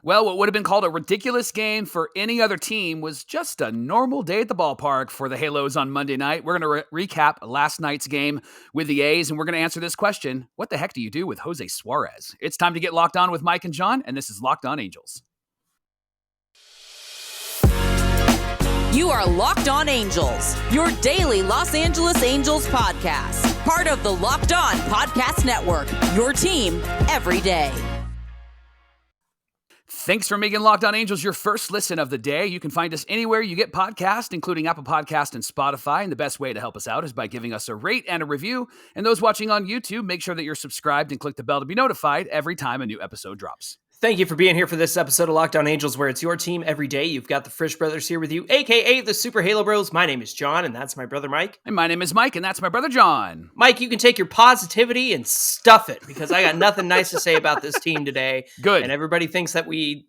Well, what would have been called a ridiculous game for any other team was just a normal day at the ballpark for the Halos on Monday night. We're going to recap last night's game with the A's, and we're going to answer this question: what the heck do you do with Jose Suarez? It's time to get locked on with Mike and John, and this is Locked On Angels. You are Locked On Angels, your daily Los Angeles Angels podcast. Part of the Locked On Podcast Network, your team every day. Thanks for making Locked On Angels your first listen of the day. You can find us anywhere you get podcasts, including Apple Podcasts and Spotify. And the best way to help us out is by giving us a rate and a review. And those watching on YouTube, make sure that you're subscribed and click the bell to be notified every time a new episode drops. Thank you for being here for this episode of Locked On Angels, where it's your team every day. You've got the Frisch Brothers here with you, a.k.a. the Super Halo Bros. My name is John, and that's my brother Mike. And my name is Mike, and that's my brother John. Mike, you can take your positivity and stuff it, because I got nothing nice to say about this team today. Good. And everybody thinks that we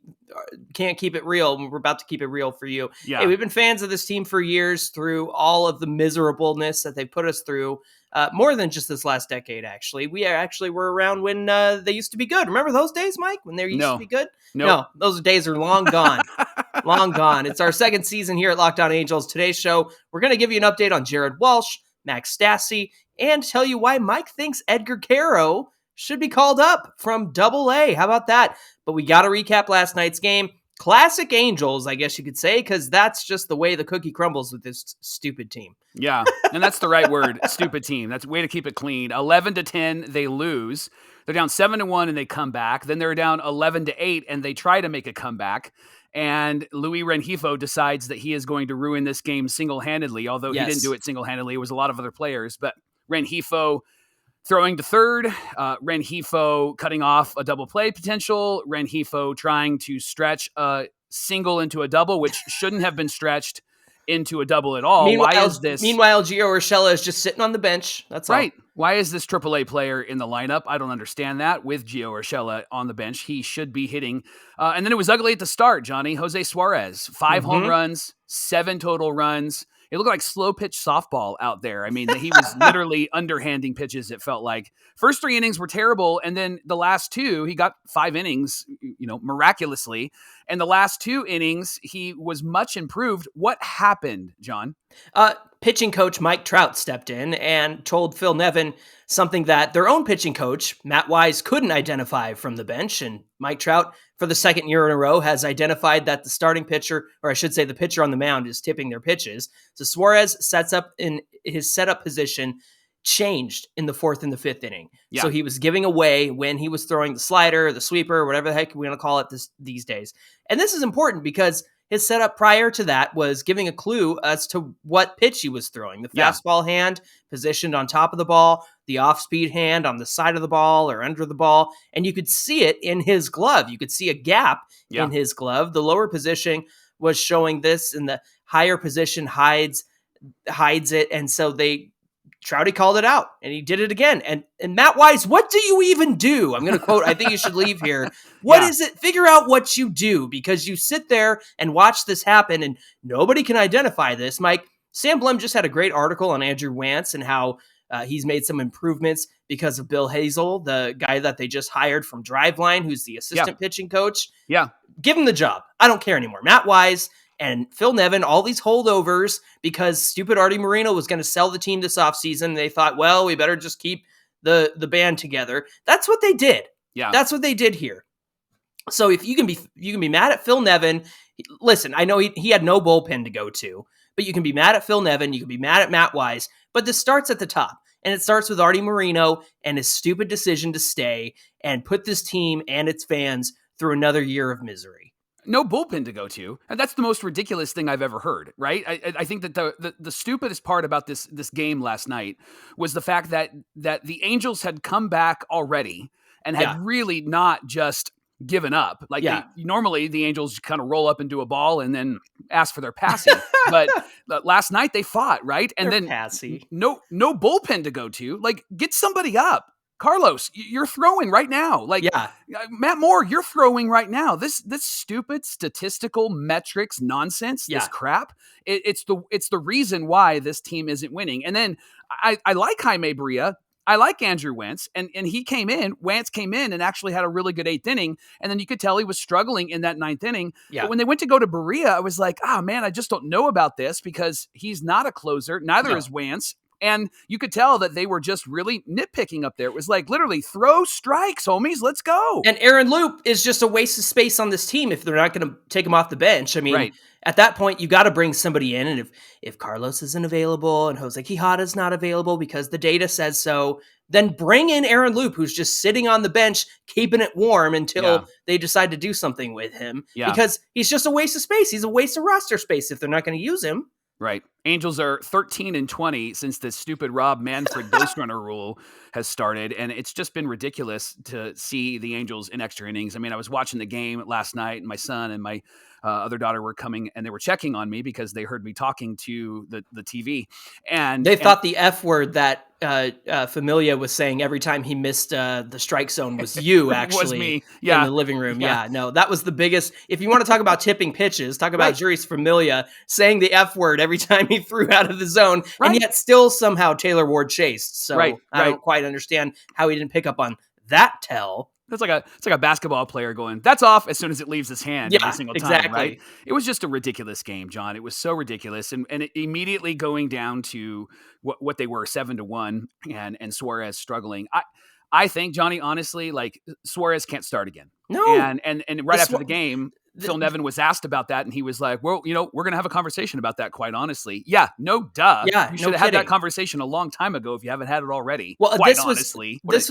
can't keep it real, and we're about to keep it real for you. Yeah. Hey, we've been fans of this team for years through all of the miserableness that they put us through. More than just this last decade, actually. We were around when they used to be good. Remember those days, Mike, when they used to be good? No, those days are long gone. Long gone. It's our second season here at Locked On Angels. Today's show, we're going to give you an update on Jared Walsh, Max Stassi, and tell you why Mike thinks Edgar Quero should be called up from Double-A. How about that? But we got to recap last night's game. Classic Angels, I guess you could say, because that's just the way the cookie crumbles with this stupid team. Yeah, and that's the right word, stupid team. That's a way to keep it clean. 11-10, they lose. They're down 7-1, and they come back. Then they're down 11-8, and they try to make a comeback. And Luis Rengifo decides that he is going to ruin this game single-handedly, although he didn't do it single-handedly. It was a lot of other players. But Rengifo throwing to third, Rengifo cutting off a double play potential, Rengifo trying to stretch a single into a double, which shouldn't have been stretched into a double at all. Why is this? Meanwhile, Gio Urshela is just sitting on the bench. That's right. All. Why is this AAA player in the lineup? I don't understand that. With Gio Urshela on the bench, he should be hitting. And then it was ugly at the start, Johnny. Jose Suarez, 5 home runs, 7 total runs. It looked like slow pitch softball out there. I mean, he was literally underhanding pitches, it felt like. First 3 innings were terrible, and then the last 2, he got 5 innings, miraculously. And the last 2 innings, he was much improved. What happened, John? Pitching coach Mike Trout stepped in and told Phil Nevin something that their own pitching coach, Matt Wise, couldn't identify from the bench. And Mike Trout, for the second year in a row, has identified that the starting pitcher, or I should say the pitcher on the mound, is tipping their pitches. So Suarez sets up in his setup position, changed in the 4th and the 5th inning. Yeah. So he was giving away when he was throwing the slider, the sweeper, whatever the heck we're going to call it these days. And this is important because his setup prior to that was giving a clue as to what pitch he was throwing. The fastball hand positioned on top of the ball, the off-speed hand on the side of the ball or under the ball, and you could see it in his glove. You could see a gap in his glove. The lower position was showing this, and the higher position hides it, and so Trouty called it out, and he did it again. And Matt Wise, what do you even do? I'm going to quote, I think you should leave here. What is it? Figure out what you do, because you sit there and watch this happen, and nobody can identify this. Mike, Sam Blum just had a great article on Andrew Wantz and how he's made some improvements because of Bill Hazel, the guy that they just hired from Driveline, who's the assistant pitching coach. Yeah. Give him the job. I don't care anymore. Matt Wise and Phil Nevin, all these holdovers, because stupid Artie Moreno was going to sell the team this offseason. They thought, well, we better just keep the band together. That's what they did. Yeah. That's what they did here. So if you can be mad at Phil Nevin. Listen, I know he had no bullpen to go to, but you can be mad at Phil Nevin. You can be mad at Matt Wise, but this starts at the top. And it starts with Artie Moreno and his stupid decision to stay and put this team and its fans through another year of misery. No bullpen to go to. And that's the most ridiculous thing I've ever heard, right? I think that the stupidest part about this game last night was the fact that the Angels had come back already and had really not just given up. Like normally the Angels kind of roll up into a ball and then ask for their passing. But last night they fought, right? And They're then passy. No bullpen to go to. Like, get somebody up. Carlos, you're throwing right now. Matt Moore, you're throwing right now. This stupid statistical metrics nonsense, this crap. It's the reason why this team isn't winning. And then I like Jaime Bria. I like Andrew Wentz, and Wentz came in and actually had a really good 8th inning, and then you could tell he was struggling in that 9th inning. Yeah. But when they went to go to Berea, I was like, oh man, I just don't know about this because he's not a closer. Neither is Wentz. And you could tell that they were just really nitpicking up there. It was like, literally, throw strikes, homies. Let's go. And Aaron Loop is just a waste of space on this team if they're not going to take him off the bench. I mean, Right. At that point, you got to bring somebody in. And if Carlos isn't available and Jose Quijada's not available because the data says so, then bring in Aaron Loop, who's just sitting on the bench, keeping it warm until they decide to do something with him. Yeah. Because he's just a waste of space. He's a waste of roster space if they're not going to use him. Right. Angels are 13-20 since this stupid Rob Manfred base runner rule has started. And it's just been ridiculous to see the Angels in extra innings. I mean, I was watching the game last night, and my son and my other daughter were coming, and they were checking on me because they heard me talking to the TV. And they thought the F word that Familia was saying every time he missed the strike zone was you, actually. Was me. In the living room. Yeah, no, that was the biggest. If you want to talk about tipping pitches, talk about Juris Familia saying the F word every time he threw out of the zone, and yet still somehow Taylor Ward chased. So I don't quite understand how he didn't pick up on that tell. It's like a basketball player going, that's off as soon as it leaves his hand every single time, exactly. Right? It was just a ridiculous game, John. It was so ridiculous. And it immediately going down to what they were, 7-1, and Suarez struggling. I think, Johnny, honestly, like Suarez can't start again. No. And right after the game, Phil Nevin was asked about that, and he was like, well, we're going to have a conversation about that, quite honestly. Yeah, no duh. Yeah, you should have had that conversation a long time ago if you haven't had it already. Well, quite this honestly. This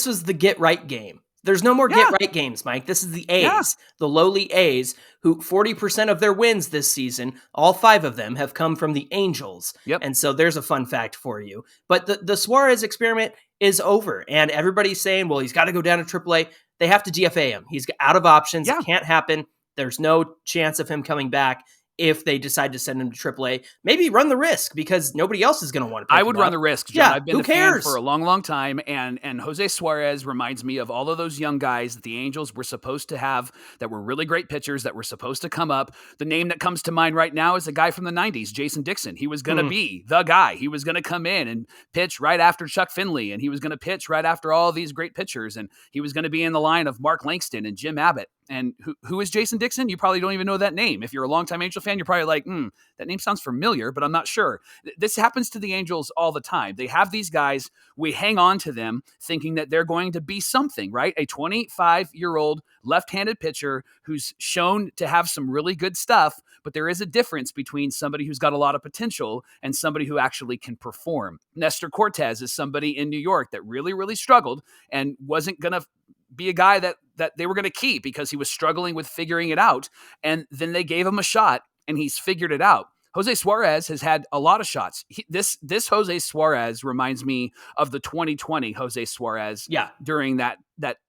was the get right game. There's no more get right games, Mike. This is the A's, the lowly A's, who 40% of their wins this season, all 5 of them have come from the Angels. Yep. And so there's a fun fact for you. But the Suarez experiment is over, and everybody's saying, well, he's got to go down to AAA. They have to DFA him. He's out of options. It can't happen. There's no chance of him coming back if they decide to send him to AAA. Maybe run the risk because nobody else is going to want to pick I would him run up. the risk, John. Yeah, I've been who a fan cares? for a long, long time, and Jose Suarez reminds me of all of those young guys that the Angels were supposed to have that were really great pitchers that were supposed to come up. The name that comes to mind right now is a guy from the 90s, Jason Dixon. He was going to be the guy. He was going to come in and pitch right after Chuck Finley, and he was going to pitch right after all these great pitchers, and he was going to be in the line of Mark Langston and Jim Abbott. And who is Jason Dixon? You probably don't even know that name. If you're a longtime Angel fan, you're probably like, that name sounds familiar, but I'm not sure. This happens to the Angels all the time. They have these guys, we hang on to them thinking that they're going to be something, right? A 25-year-old left-handed pitcher who's shown to have some really good stuff, but there is a difference between somebody who's got a lot of potential and somebody who actually can perform. Nestor Cortez is somebody in New York that really, really struggled and wasn't going to be a guy that they were going to keep because he was struggling with figuring it out. And then they gave him a shot and he's figured it out. Jose Suarez has had a lot of shots. This Jose Suarez reminds me of the 2020 Jose Suarez during that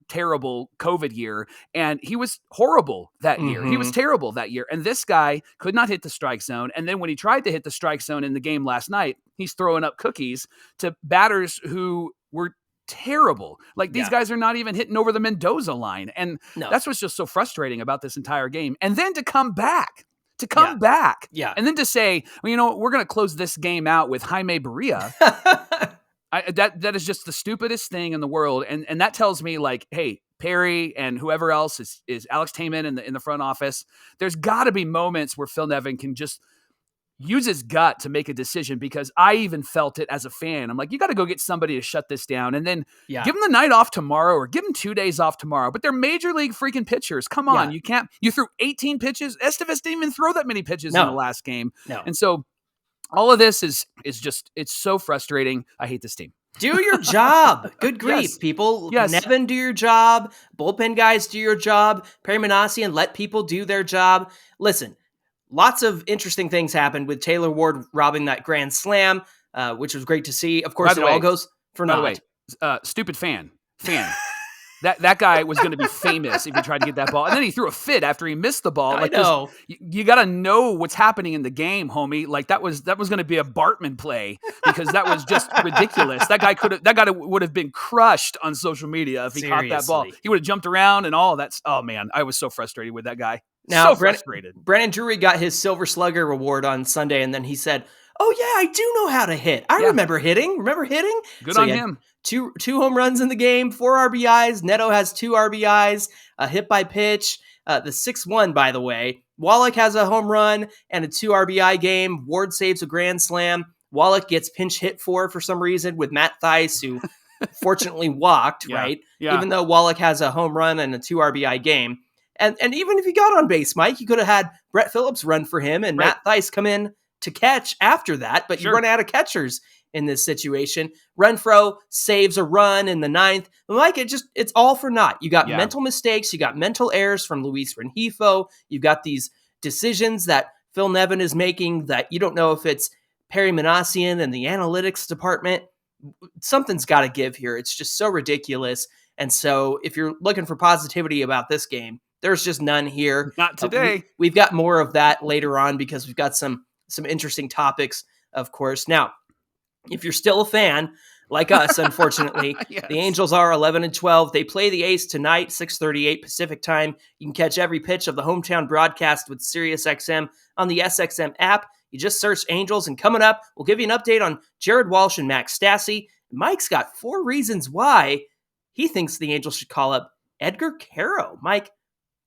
terrible COVID year. And he was horrible that year. He was terrible that year. And this guy could not hit the strike zone. And then when he tried to hit the strike zone in the game last night, he's throwing up cookies to batters who were terrible. Like these guys are not even hitting over the Mendoza line. And that's what's just so frustrating about this entire game. And then to come back. And then to say, well, we're going to close this game out with Jaime Berea. That is just the stupidest thing in the world. And that tells me like, hey, Perry and whoever else is Alex Taman in the front office. There's got to be moments where Phil Nevin can just use his gut to make a decision, because I even felt it as a fan. I'm like, you got to go get somebody to shut this down and then give them the night off tomorrow or give them 2 days off tomorrow. But they're major league freaking pitchers. Come on. You threw 18 pitches. Estevez didn't even throw that many pitches in the last game. No. And so all of this is just, it's so frustrating. I hate this team. Do your job. Good grief, people. Yes. Nevin, do your job. Bullpen guys, do your job. Perry Manasian, let people do their job. Listen, lots of interesting things happened with Taylor Ward robbing that grand slam, which was great to see. Of course, all goes for naught. By the way, stupid fan. That guy was going to be famous if he tried to get that ball. And then he threw a fit after he missed the ball. Like, I know. You got to know what's happening in the game, homie. Like that was going to be a Bartman play, because that was just ridiculous. That guy would have been crushed on social media if he caught that ball. He would have jumped around and all. Oh man, I was so frustrated with that guy. Now, so frustrated. Brandon Drury got his Silver Slugger award on Sunday, and then he said, Oh yeah, I do know how to hit. I remember hitting. Remember hitting? Good on him. Two home runs in the game, 4 RBIs. Neto has 2 RBIs, a hit by pitch. The 6-1, by the way. Wallach has a home run and a 2 RBI game. Ward saves a grand slam. Wallach gets pinch hit for some reason with Matt Theis, who fortunately walked, right? Yeah. Even though Wallach has a home run and a 2 RBI game. And even if he got on base, Mike, you could have had Brett Phillips run for him and Matt Theis come in to catch after that, but you run out of catchers in this situation. Renfroe saves a run in the 9th. Mike, it's all for naught. You got mental mistakes. You got mental errors from Luis Rengifo. You've got these decisions that Phil Nevin is making that you don't know if it's Perry Manassian and the analytics department. Something's got to give here. It's just so ridiculous. And so if you're looking for positivity about this game, there's just none here. Not today. We've got more of that later on because we've got some interesting topics, of course. Now, if you're still a fan like us, unfortunately, the Angels are 11-12. They play the A's tonight, 6:38 Pacific time. You can catch every pitch of the hometown broadcast with SiriusXM on the SXM app. You just search Angels, and coming up, we'll give you an update on Jared Walsh and Max Stassi. Mike's got 4 reasons why he thinks the Angels should call up Edgar Quero. Mike,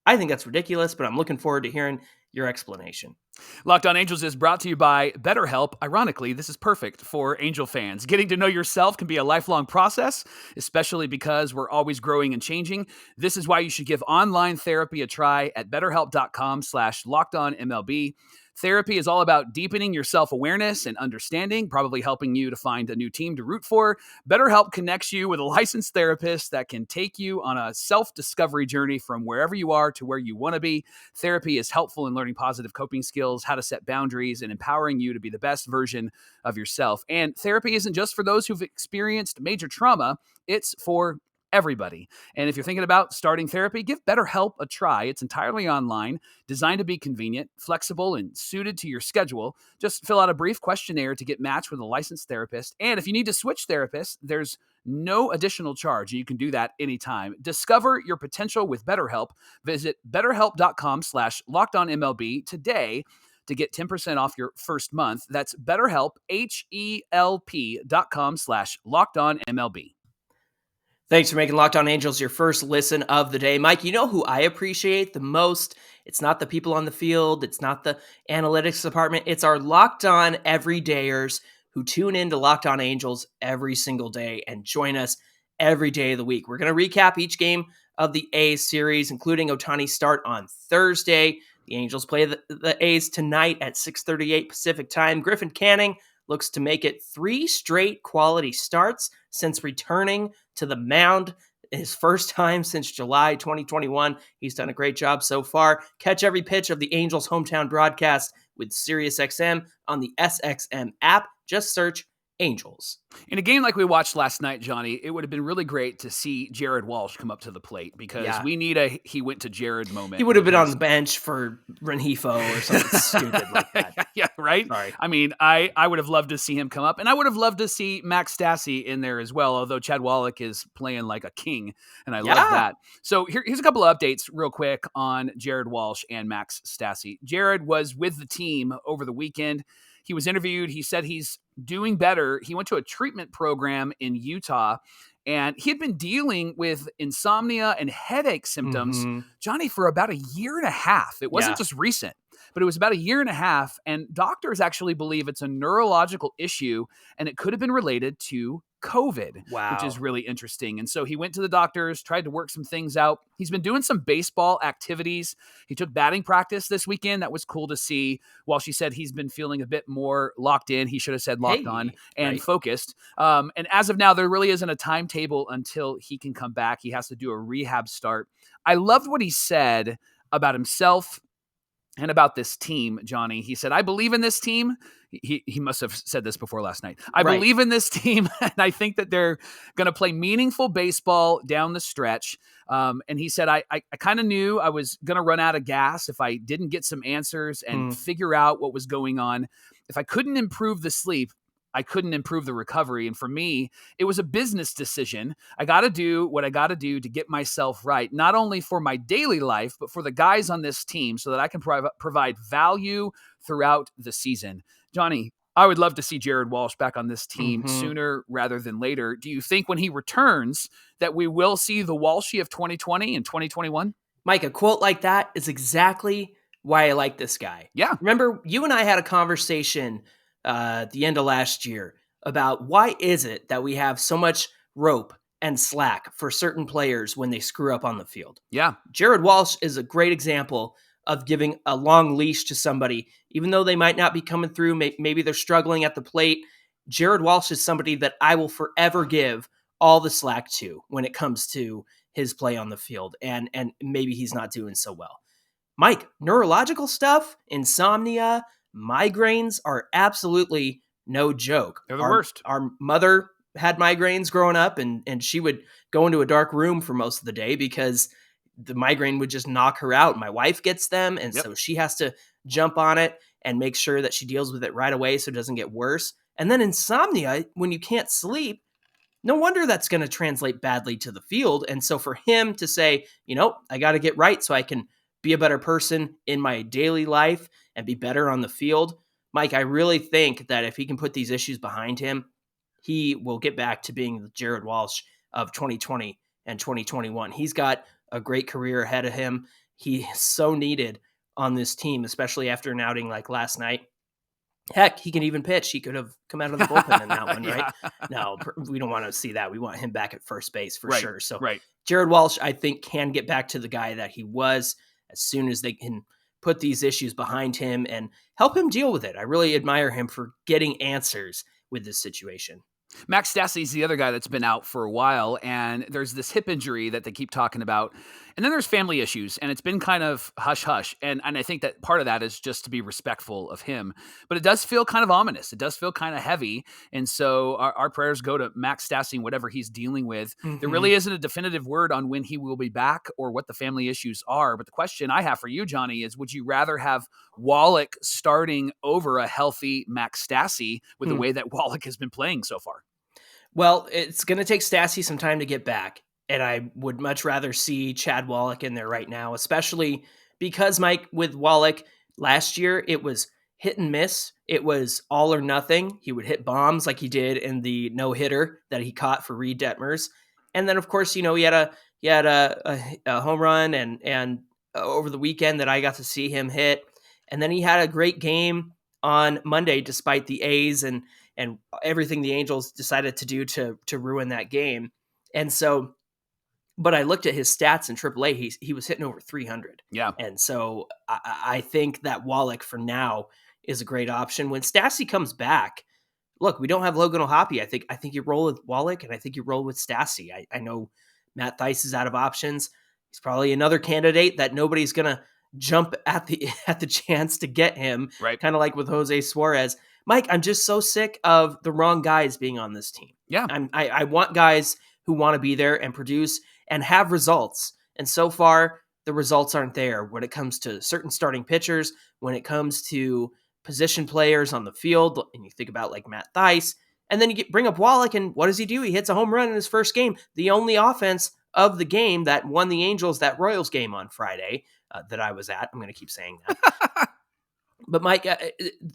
I think that's ridiculous, but I'm looking forward to hearing your explanation. Locked On Angels is brought to you by BetterHelp. Ironically, this is perfect for Angel fans. Getting to know yourself can be a lifelong process, especially because we're always growing and changing. This is why you should give online therapy a try at BetterHelp.com/LockedOnMLB. Therapy is all about deepening your self-awareness and understanding, probably helping you to find a new team to root for. BetterHelp connects you with a licensed therapist that can take you on a self-discovery journey from wherever you are to where you want to be. Therapy is helpful in learning positive coping skills, how to set boundaries, and empowering you to be the best version of yourself. And therapy isn't just for those who've experienced major trauma. It's for everybody. And if you're thinking about starting therapy, give BetterHelp a try. It's entirely online, designed to be convenient, flexible, and suited to your schedule. Just fill out a brief questionnaire to get matched with a licensed therapist. And if you need to switch therapists, there's no additional charge. You can do that anytime. Discover your potential with BetterHelp. Visit BetterHelp.com/LockedOnMLB today to get 10% off your first month. That's BetterHelp, HELP.com/LockedOnMLB. Thanks for making Locked On Angels your first listen of the day. Mike, you know who I appreciate the most? It's not the people on the field. It's not the analytics department. It's our Locked On everydayers who tune in to Locked On Angels every single day and join us every day of the week. We're going to recap each game of the A's series, including Ohtani's start on Thursday. The Angels play the A's tonight at 6:38 Pacific time. Griffin Canning looks to make it 3 straight quality starts since returning to the mound. His first time since July 2021. He's done a great job so far. Catch every pitch of the Angels hometown broadcast with SiriusXM on the SXM app. Just search Angels. In a game like we watched last night, Johnny, it would have been really great to see Jared Walsh come up to the plate because we need a he went to Jared moment. He would have been on the bench for Rengifo or something stupid like that. Yeah, right? Sorry. I mean, I would have loved to see him come up, and I would have loved to see Max Stassi in there as well, although Chad Wallach is playing like a king, and I love that. So here's a couple of updates real quick on Jared Walsh and Max Stassi. Jared was with the team over the weekend. He was interviewed. He said he's doing better. He went to a treatment program in Utah, and he had been dealing with insomnia and headache symptoms, Johnny, for about a year and a half. It wasn't just recent, but it was about a year and a half, and doctors actually believe it's a neurological issue, and it could have been related to COVID, which is really interesting. And so he went to the doctors, tried to work some things out. He's been doing some baseball activities. He took batting practice this weekend. That was cool to see. While she said he's been feeling a bit more locked in, he should have said locked on and focused. And as of now, there really isn't a timetable until he can come back. He has to do a rehab start. I loved what he said about himself and about this team, Johnny. He said, I believe in this team. He must have said this before last night. I believe in this team, and I think that they're going to play meaningful baseball down the stretch. And he said, I kind of knew I was going to run out of gas if I didn't get some answers and figure out what was going on. If I couldn't improve the sleep, I couldn't improve the recovery. And for me, it was a business decision. I got to do what I got to do to get myself right, not only for my daily life, but for the guys on this team so that I can provide value throughout the season. Johnny, I would love to see Jared Walsh back on this team Mhm. sooner rather than later. Do you think when he returns that we will see the Walshy of 2020 and 2021? Mike, a quote like that is exactly why I like this guy. Yeah. Remember, you and I had a conversation at the end of last year about why is it that we have so much rope and slack for certain players when they screw up on the field. Yeah. Jared Walsh is a great example of giving a long leash to somebody, even though they might not be coming through. Maybe they're struggling at the plate. Jared Walsh is somebody that I will forever give all the slack to when it comes to his play on the field, and maybe he's not doing so well. Mike, neurological stuff, insomnia, migraines are absolutely no joke. They're the worst. Our mother had migraines growing up, and she would go into a dark room for most of the day because the migraine would just knock her out. My wife gets them, and so she has to jump on it and make sure that she deals with it right away so it doesn't get worse. And then insomnia, when you can't sleep, no wonder that's going to translate badly to the field. And so for him to say, I got to get right so I can be a better person in my daily life and be better on the field, Mike, I really think that if he can put these issues behind him, he will get back to being the Jared Walsh of 2020 and 2021. He's got a great career ahead of him. He is so needed on this team, especially after an outing like last night. Heck, he can even pitch. He could have come out of the bullpen in that one, right? No, we don't want to see that. We want him back at first base for sure. So Jared Walsh, I think, can get back to the guy that he was as soon as they can put these issues behind him and help him deal with it. I really admire him for getting answers with this situation. Max Stassi is the other guy that's been out for a while, and there's this hip injury that they keep talking about. And then there's family issues, and it's been kind of hush-hush. And I think that part of that is just to be respectful of him. But it does feel kind of ominous. It does feel kind of heavy. And so our prayers go to Max Stassi and whatever he's dealing with. Mm-hmm. There really isn't a definitive word on when he will be back or what the family issues are. But the question I have for you, Johnny, is would you rather have Wallach starting over a healthy Max Stassi with the way that Wallach has been playing so far? Well, it's going to take Stassi some time to get back. And I would much rather see Chad Wallach in there right now, especially because, Mike, with Wallach last year, it was hit and miss. It was all or nothing. He would hit bombs like he did in the no-hitter that he caught for Reed Detmers. And then, of course, he had a home run and over the weekend that I got to see him hit. And then he had a great game on Monday, despite the A's and everything the Angels decided to do to ruin that game. And so, but I looked at his stats in AAA. He was hitting over 300. Yeah. And so I think that Wallach for now is a great option. When Stassi comes back, look, we don't have Logan O'Hoppe. I think you roll with Wallach, and I think you roll with Stassi. I know Matt Thaiss is out of options. He's probably another candidate that nobody's going to jump at the chance to get him. Right. Kind of like with Jose Suarez. Mike, I'm just so sick of the wrong guys being on this team. Yeah. I want guys who want to be there and produce and have results. And so far, the results aren't there when it comes to certain starting pitchers, when it comes to position players on the field. And you think about like Matt Thaiss, and then you bring up Wallach, and what does he do? He hits a home run in his first game. The only offense of the game that won the Angels that Royals game on Friday that I was at. I'm going to keep saying that. But Mike,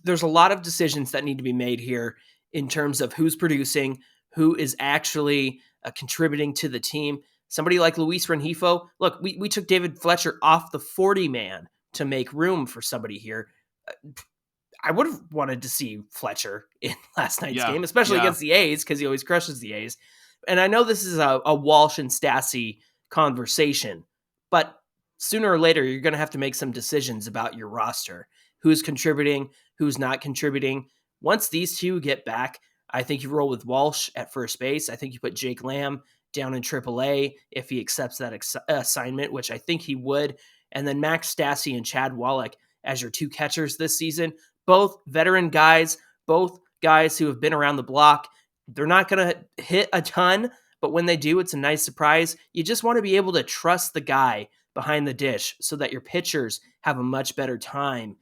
there's a lot of decisions that need to be made here in terms of who's producing, who is actually contributing to the team. Somebody like Luis Rengifo, look, we took David Fletcher off the 40-man to make room for somebody here. I would have wanted to see Fletcher in last night's game, especially against the A's, because he always crushes the A's. And I know this is a Walsh and Stassi conversation, but sooner or later, you're going to have to make some decisions about your roster. Who's contributing, who's not contributing. Once these two get back, I think you roll with Walsh at first base. I think you put Jake Lamb down in AAA if he accepts that assignment, which I think he would. And then Max Stassi and Chad Wallach as your two catchers this season. Both veteran guys, both guys who have been around the block. They're not going to hit a ton, but when they do, it's a nice surprise. You just want to be able to trust the guy behind the dish so that your pitchers have a much better time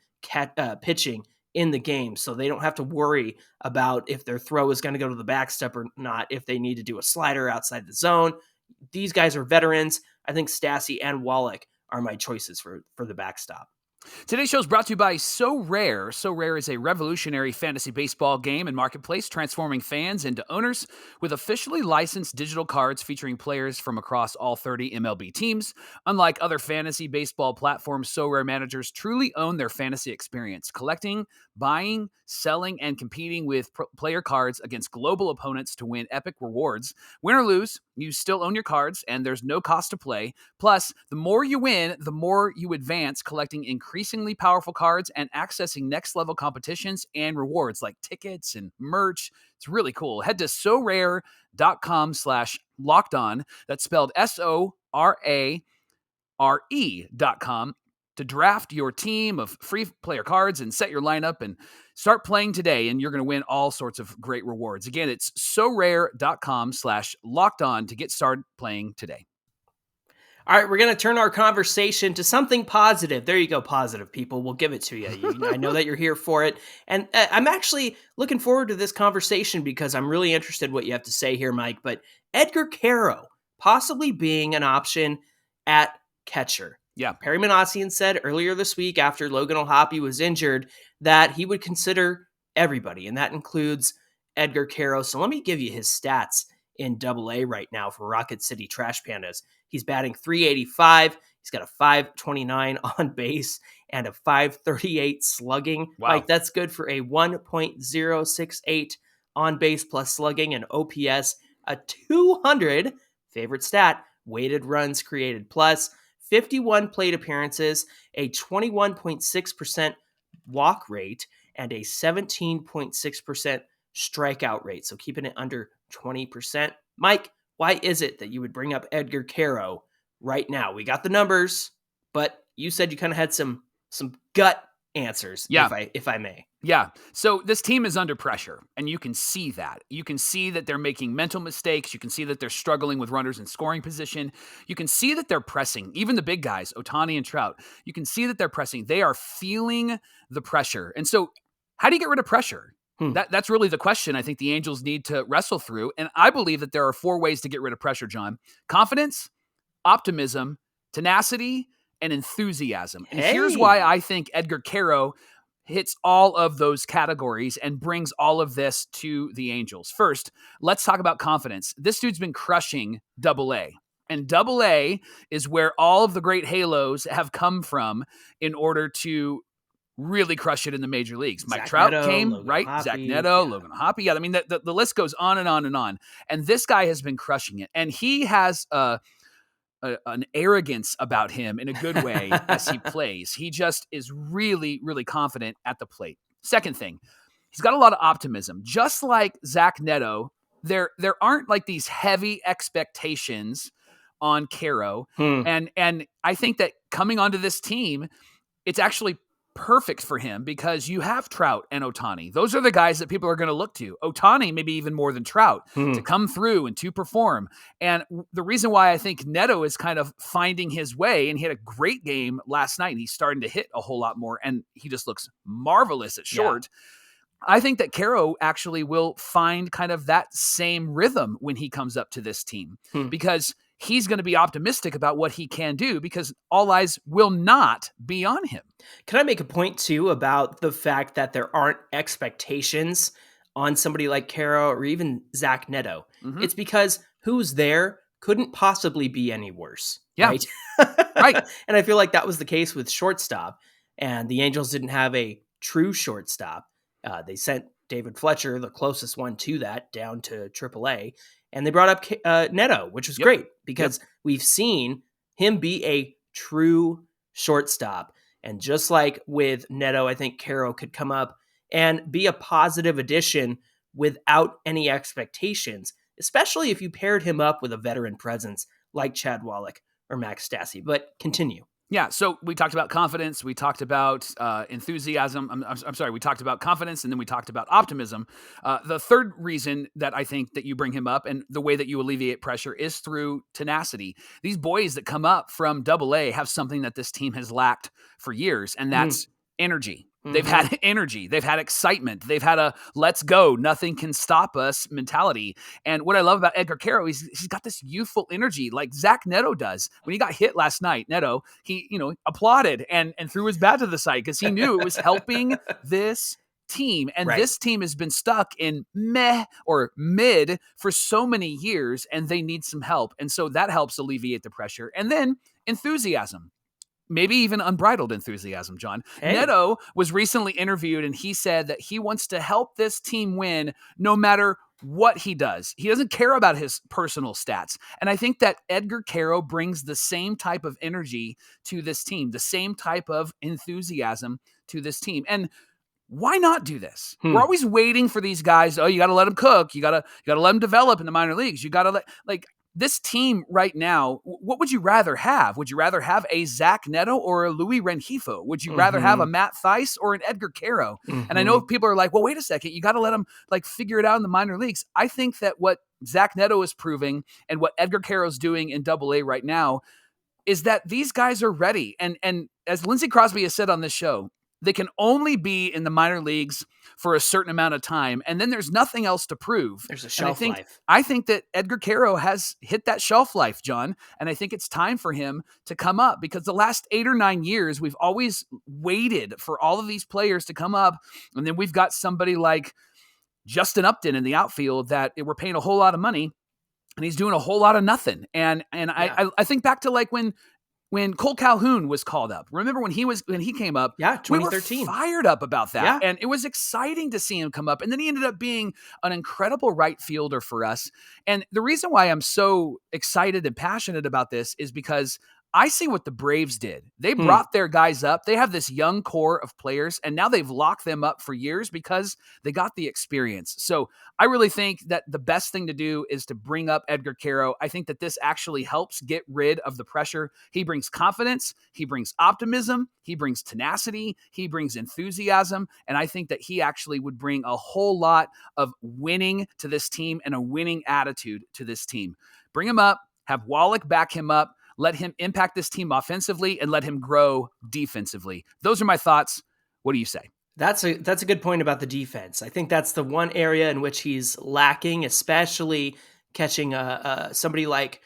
pitching in the game, so they don't have to worry about if their throw is going to go to the backstop or not, if they need to do a slider outside the zone. These guys are veterans. I think Stassi and Wallach are my choices for the backstop. Today's show is brought to you by So Rare. So Rare is a revolutionary fantasy baseball game and marketplace transforming fans into owners with officially licensed digital cards featuring players from across all 30 MLB teams. Unlike other fantasy baseball platforms, So Rare managers truly own their fantasy experience, collecting, buying, selling, and competing with player cards against global opponents to win epic rewards. Win or lose, you still own your cards, and there's no cost to play. Plus, the more you win, the more you advance, collecting increasingly powerful cards and accessing next-level competitions and rewards like tickets and merch. It's really cool. Head to sorare.com/lockedon. That's spelled SORARE.com to draft your team of free player cards and set your lineup and start playing today, and you're going to win all sorts of great rewards. Again, it's sorare.com/lockedon to get started playing today. All right, we're going to turn our conversation to something positive. There you go, positive people. We'll give it to you. I know that you're here for it. And I'm actually looking forward to this conversation because I'm really interested in what you have to say here, Mike. But Edgar Quero possibly being an option at catcher. Yeah. Perry Manassian said earlier this week after Logan O'Hoppe was injured that he would consider everybody, and that includes Edgar Quero. So let me give you his stats in AA right now for Rocket City Trash Pandas. He's batting .385. He's got a .529 on base and a .538 slugging. Wow. Mike, that's good for a 1.068 on base plus slugging and OPS, a 200, favorite stat, weighted runs created plus, 51 plate appearances, a 21.6% walk rate, and a 17.6% strikeout rate. So keeping it under 20%. Mike, why is it that you would bring up Edgar Quero right now? We got the numbers, but you said you kind of had some gut answers, if I may. Yeah. So this team is under pressure, and you can see that. You can see that they're making mental mistakes. You can see that they're struggling with runners in scoring position. You can see that they're pressing. Even the big guys, Ohtani and Trout, you can see that they're pressing. They are feeling the pressure. And so how do you get rid of pressure? That's really the question I think the Angels need to wrestle through. And I believe that there are 4 ways to get rid of pressure, John. Confidence, optimism, tenacity, and enthusiasm. And here's why I think Edgar Quero hits all of those categories and brings all of this to the Angels. First, let's talk about confidence. This dude's been crushing AA. And AA is where all of the great halos have come from in order to really crush it in the major leagues. Mike Trout came, Logan right? O'Hoppe, Zach Neto, Logan O'Hoppe. Yeah, I mean, the list goes on and on and on. And this guy has been crushing it. And he has an arrogance about him in a good way as he plays. He just is really, really confident at the plate. Second thing, he's got a lot of optimism. Just like Zach Neto, there aren't like these heavy expectations on Quero. And I think that coming onto this team, it's actually perfect for him because you have Trout and Ohtani. Those are the guys that people are going to look to. Ohtani, maybe even more than Trout, to come through and to perform. And the reason why I think Neto is kind of finding his way, and he had a great game last night, and he's starting to hit a whole lot more, and he just looks marvelous at short. Yeah. I think that Quero actually will find kind of that same rhythm when he comes up to this team because he's going to be optimistic about what he can do because all eyes will not be on him. Can I make a point, too, about the fact that there aren't expectations on somebody like Quero or even Zach Neto? It's because who's there couldn't possibly be any worse. Yeah. Right? Right. And I feel like that was the case with shortstop, and the Angels didn't have a true shortstop. They sent David Fletcher, the closest one to that, down to AAA. And they brought up Neto, which was great because we've seen him be a true shortstop. And just like with Neto, I think Quero could come up and be a positive addition without any expectations, especially if you paired him up with a veteran presence like Chad Wallach or Max Stassi. But continue. Yeah, so we talked about confidence, we talked about enthusiasm. I'm sorry, we talked about confidence, and then we talked about optimism. The third reason that I think that you bring him up and the way that you alleviate pressure is through tenacity. These boys that come up from AA have something that this team has lacked for years, and that's energy. They've had energy. They've had excitement. They've had a let's go, nothing can stop us mentality. And what I love about Edgar Quero is he's got this youthful energy like Zach Neto does. When he got hit last night, Neto, he applauded and threw his bat to the side because he knew it was helping this team. And this team has been stuck in meh or mid for so many years, and they need some help. And so that helps alleviate the pressure. And then enthusiasm. Maybe even unbridled enthusiasm, John. Hey. Neto was recently interviewed, and he said that he wants to help this team win no matter what he does. He doesn't care about his personal stats. And I think that Edgar Quero brings the same type of energy to this team, the same type of enthusiasm to this team. And why not do this? We're always waiting for these guys. Oh, you got to let them cook. You got to let them develop in the minor leagues. You got to let this team right now, what would you rather have? Would you rather have a Zach Neto or a Luis Rengifo? Would you rather have a Matt Thaiss or an Edgar Quero? And I know people are like, well, wait a second. You got to let them figure it out in the minor leagues. I think that what Zach Neto is proving and what Edgar Quero is doing in AA right now is that these guys are ready. And as Lindsey Crosby has said on this show, they can only be in the minor leagues for a certain amount of time, and then there's nothing else to prove. There's a shelf life. I think that Edgar Quero has hit that shelf life, John, and I think it's time for him to come up because the last 8 or 9 years, we've always waited for all of these players to come up, and then we've got somebody like Justin Upton in the outfield that we're paying a whole lot of money, and he's doing a whole lot of nothing. And I think back to like when Cole Calhoun was called up. Remember when he came up? Yeah, 2013. We were fired up about that. Yeah. And it was exciting to see him come up. And then he ended up being an incredible right fielder for us. And the reason why I'm so excited and passionate about this is because I see what the Braves did. They brought their guys up. They have this young core of players, and now they've locked them up for years because they got the experience. So I really think that the best thing to do is to bring up Edgar Quero. I think that this actually helps get rid of the pressure. He brings confidence. He brings optimism. He brings tenacity. He brings enthusiasm. And I think that he actually would bring a whole lot of winning to this team and a winning attitude to this team. Bring him up. Have Wallach back him up. Let him impact this team offensively and let him grow defensively. Those are my thoughts. What do you say? That's a good point about the defense. I think that's the one area in which he's lacking, especially catching somebody like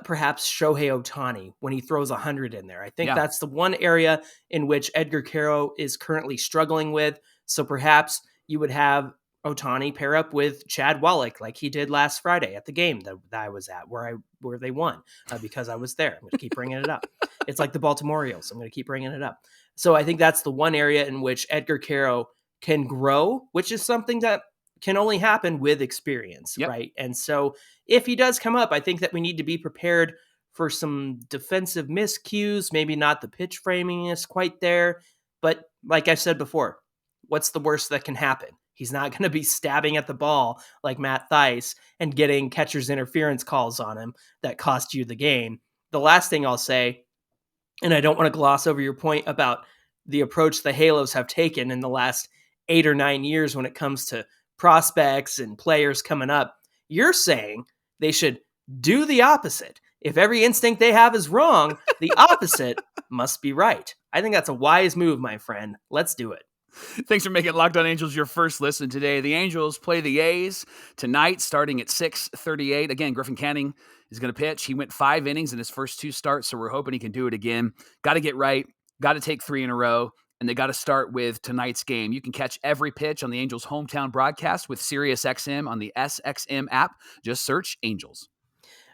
perhaps Shohei Ohtani when he throws 100 in there. I think that's the one area in which Edgar Quero is currently struggling with. So perhaps you would have Ohtani pair up with Chad Wallach like he did last Friday at the game that I was at where they won because I was there. I'm going to keep bringing it up. It's like the Baltimore Orioles. I'm going to keep bringing it up. So I think that's the one area in which Edgar Quero can grow, which is something that can only happen with experience, right? And so if he does come up, I think that we need to be prepared for some defensive miscues, maybe not the pitch framing is quite there. But like I said before, what's the worst that can happen? He's not going to be stabbing at the ball like Matt Thaiss and getting catcher's interference calls on him that cost you the game. The last thing I'll say, and I don't want to gloss over your point about the approach the Halos have taken in the last 8 or 9 years when it comes to prospects and players coming up. You're saying they should do the opposite. If every instinct they have is wrong, the opposite must be right. I think that's a wise move, my friend. Let's do it. Thanks for making Locked On Angels your first listen today. The Angels play the A's tonight starting at 6:38. Again, Griffin Canning is going to pitch. He went 5 innings in his first 2 starts, so we're hoping he can do it again. Got to get right. Got to take 3 in a row, and they got to start with tonight's game. You can catch every pitch on the Angels' hometown broadcast with SiriusXM on the SXM app. Just search Angels.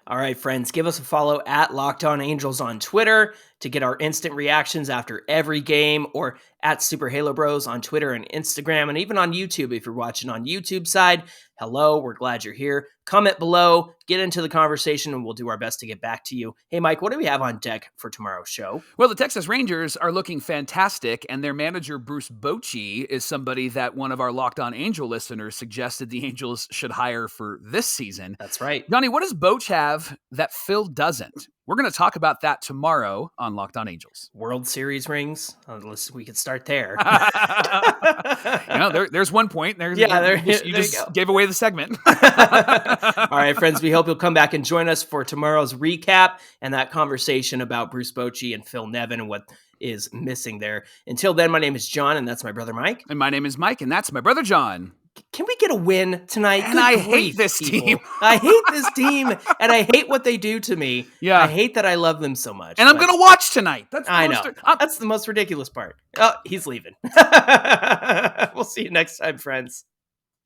All right, friends, give us a follow at Locked On Angels on Twitter to get our instant reactions after every game, or at Super Halo Bros on Twitter and Instagram, and even on YouTube if you're watching on YouTube side. Hello, we're glad you're here. Comment below, get into the conversation, and we'll do our best to get back to you. Hey, Mike, what do we have on deck for tomorrow's show? Well, the Texas Rangers are looking fantastic, and their manager, Bruce Bochy, is somebody that one of our Locked On Angel listeners suggested the Angels should hire for this season. That's right. Johnny, what does Boch have that Phil doesn't? We're going to talk about that tomorrow on Locked On Angels. World Series rings. We could start there. There's one point. You just gave away the segment. All right, friends, we hope you'll come back and join us for tomorrow's recap and that conversation about Bruce Bochy and Phil Nevin and what is missing there. Until then, my name is John, and that's my brother Mike. And my name is Mike, and that's my brother John. Can we get a win tonight? And I hate this team. I hate this team, and I hate what they do to me. Yeah. I hate that I love them so much. And I'm going to watch tonight. That's the most ridiculous part. Oh, he's leaving. We'll see you next time, friends.